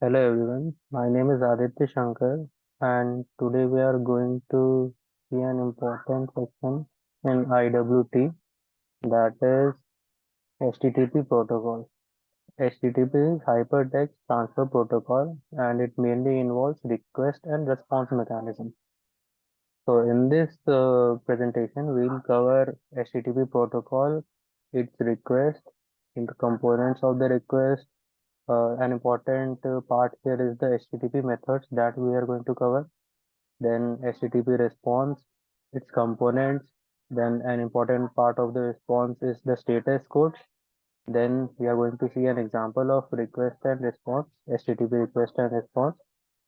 Hello everyone, my name is Aditya Shankar and today we are going to see an important section in IWT, that is HTTP protocol. HTTP is Hypertext Transfer Protocol and it mainly involves request and response mechanism. So in this presentation we'll cover HTTP protocol, its request, in the components of the request. An important part here is the HTTP methods that we are going to cover. Then HTTP response, its components. Then an important part of the response is the status code. Then we are going to see an example of request and response, HTTP request and response.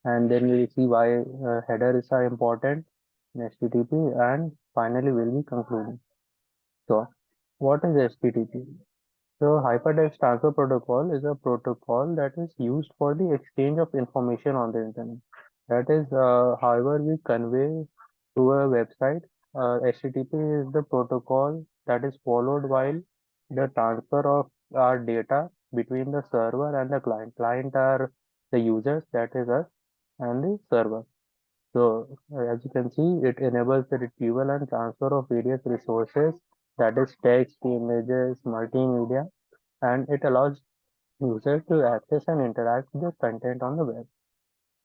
And then we'll see why headers are important in HTTP. And finally, we'll be concluding. So, what is HTTP? So Hypertext Transfer Protocol is a protocol that is used for the exchange of information on the internet. That is, however, we convey to a website. HTTP is the protocol that is followed while the transfer of our data between the server and the client. Client are the users, that is us, and the server. So, as you can see, it enables the retrieval and transfer of various resources, that is text, images, multimedia, and it allows users to access and interact with the content on the web.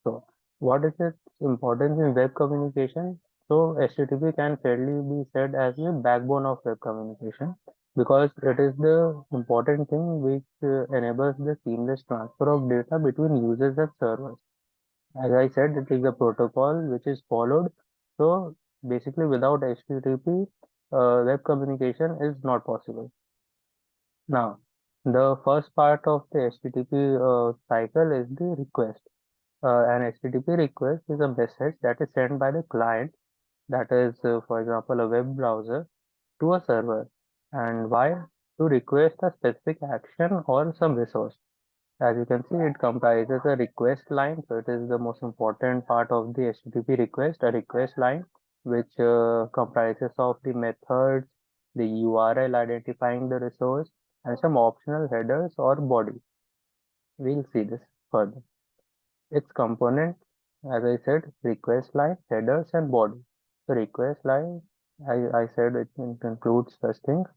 So, what is its importance in web communication? So, HTTP can fairly be said as the backbone of web communication because it is the important thing which enables the seamless transfer of data between users and servers. As I said, it is a protocol which is followed. So, basically, without HTTP, web communication is not possible. Now, the first part of the HTTP cycle is the request. An HTTP request is a message that is sent by the client, that is, for example, a web browser, to a server. And why? To request a specific action or some resource. As you can see, it comprises a request line. So it is the most important part of the HTTP request, a request line, which comprises of the methods, the URL identifying the resource, and some optional headers or body. We'll see this further. Its components, as I said, request line, headers, and body. The request line, I said it includes such things.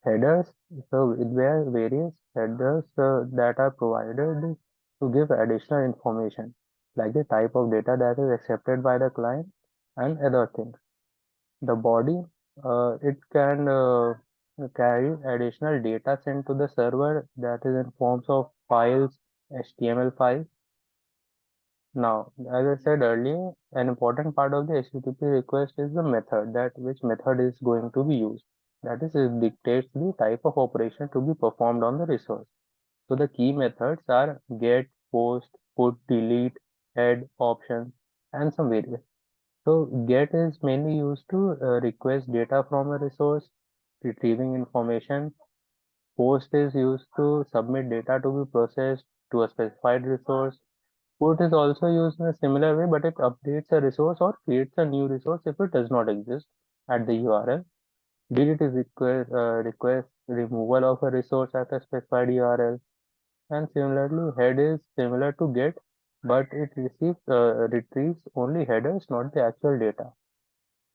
Headers, so there are various headers that are provided to give additional information, like the type of data that is accepted by the client and other things. The body, it can carry additional data sent to the server, that is in forms of files, HTML files. Now, as I said earlier, an important part of the HTTP request is the method, that which method is going to be used. That is, it dictates the type of operation to be performed on the resource. So the key methods are get, post, put, delete, add, option, and some various. So get is mainly used to request data from a resource, retrieving information. Post is used to submit data to be processed to a specified resource. Put is also used in a similar way, but it updates a resource or creates a new resource if it does not exist at the URL. Delete is request removal of a resource at a specified URL. And similarly, head is similar to get, but it retrieves only headers, not the actual data.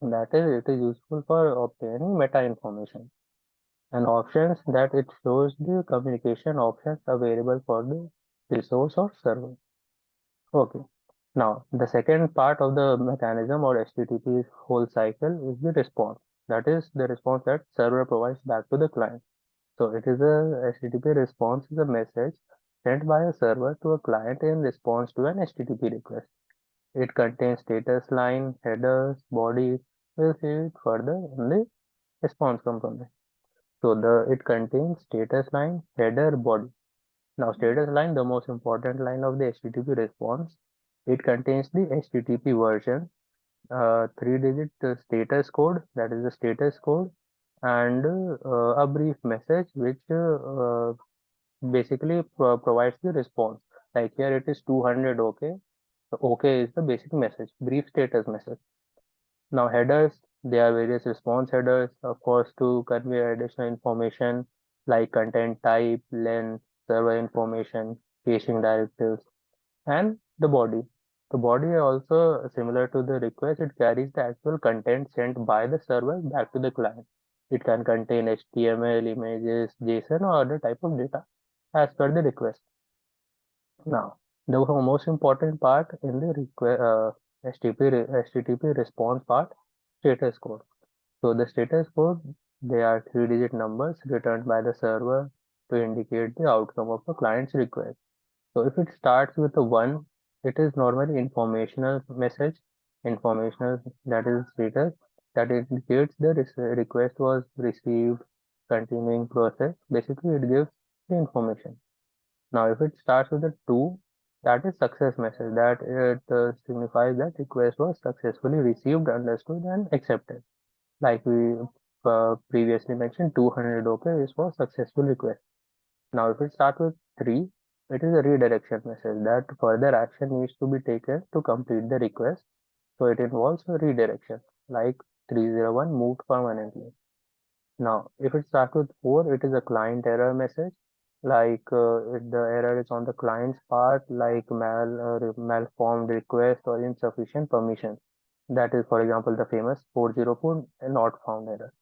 That is, it is useful for obtaining meta information. And options, that it shows the communication options available for the resource or server. Okay. Now, the second part of the mechanism or HTTP whole cycle is the response. That is the response that server provides back to the client. So it is a HTTP response is a message sent by a server to a client in response to an HTTP request. It contains status line, headers, bodies. We'll see it further in the response component. So it contains status line, header, body. Now status line, the most important line of the HTTP response. It contains the HTTP version, three-digit status code, that is the status code, and a brief message which basically provides the response. Like here it is 200 OK. So OK is the basic message, brief status message. Now headers, there are various response headers, of course, to convey additional information like content type, length, server information, caching directives. And the body. The body also similar to the request, it carries the actual content sent by the server back to the client. It can contain HTML, images, JSON, or other type of data as per the request. Now, the most important part in the request, HTTP response part, status code. So the status code, they are three-digit numbers returned by the server to indicate the outcome of the client's request. So if it starts with a one, it is normally informational message, informational, that is status, that indicates the request was received, continuing process. Basically, it gives the information. Now, if it starts with a two, that is success message, that it signifies that request was successfully received, understood, and accepted. Like we previously mentioned, 200 OK is for successful request. Now, if it starts with 3, it is a redirection message that further action needs to be taken to complete the request. So it involves a redirection, like 301 moved permanently. Now, if it starts with 4, it is a client error message, like if the error is on the client's part, like malformed request or insufficient permission. That is, for example, the famous 404 not found error.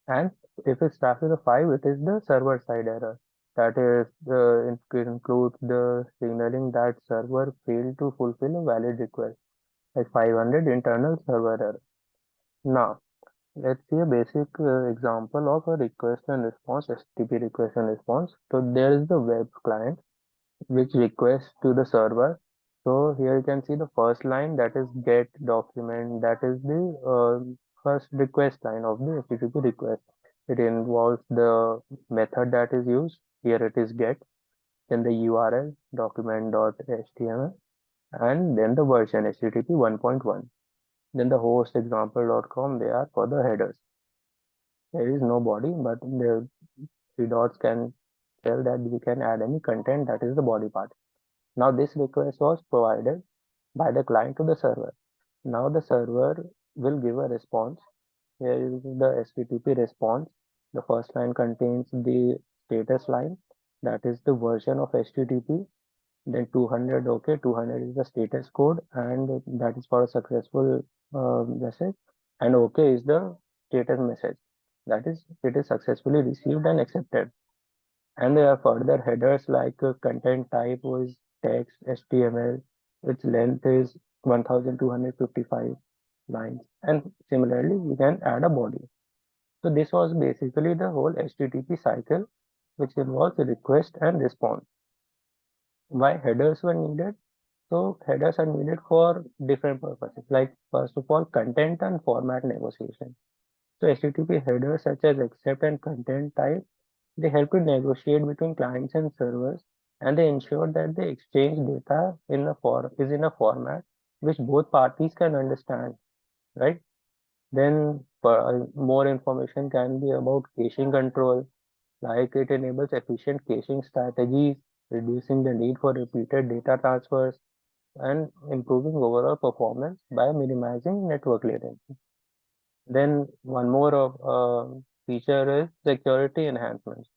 And if it starts with a 5, it is the server side error. That is, it includes the signaling that server failed to fulfill a valid request, like 500 internal server error. Now, let's see a basic example of a request and response, HTTP request and response. So there is the web client which requests to the server. So here you can see the first line, that is get document, that is the first request line of the HTTP request. It involves the method that is used. Here it is get, then the URL document.html, and then the version HTTP 1.1. Then the host example.com, they are for the headers. There is no body, but the three dots can tell that we can add any content, that is the body part. Now this request was provided by the client to the server. Now the server will give a response. Here is the HTTP response. The first line contains the status line, that is the version of HTTP. Then 200 OK, 200 is the status code, and that is for a successful message. And OK is the status message, that is it is successfully received and accepted. And there are further headers like content type was text, HTML, its length is 1255 lines. And similarly, we can add a body. So this was basically the whole HTTP cycle, which involves request and response. Why headers were needed? So headers are needed for different purposes, like first of all, content and format negotiation. So HTTP headers such as accept and content type, they help to negotiate between clients and servers, and they ensure that the exchange data is in a format which both parties can understand, right? Then more information can be about caching control, like it enables efficient caching strategies, reducing the need for repeated data transfers, and improving overall performance by minimizing network latency. Then one more of feature is security enhancements.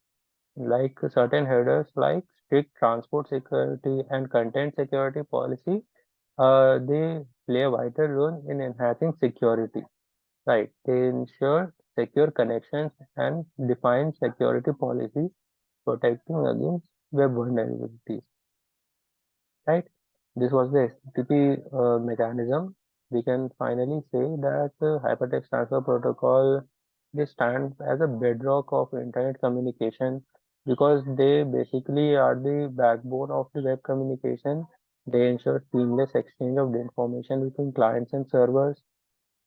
Like certain headers like strict transport security and content security policy, they play a vital role in enhancing security. Right, they ensure secure connections and define security policies protecting against web vulnerabilities. Right, this was the HTTP mechanism. We can finally say that Hypertext Transfer Protocol, they stand as a bedrock of internet communication because they basically are the backbone of the web communication. They ensure seamless exchange of the information between clients and servers,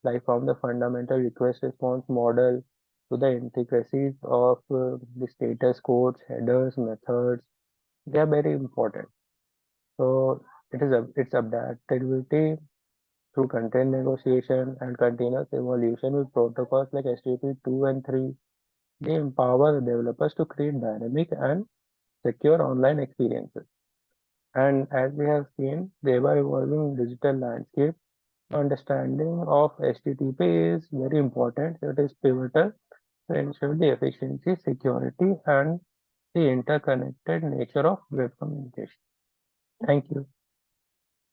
like from the fundamental request response model to the intricacies of the status codes, headers, methods. They are very important. So its adaptability through content negotiation and continuous evolution with protocols like HTTP 2 and 3. They empower the developers to create dynamic and secure online experiences. And as we have seen, the ever-evolving digital landscape, understanding of HTTP is very important. It is pivotal to ensure the efficiency, security, and the interconnected nature of web communication. Thank you.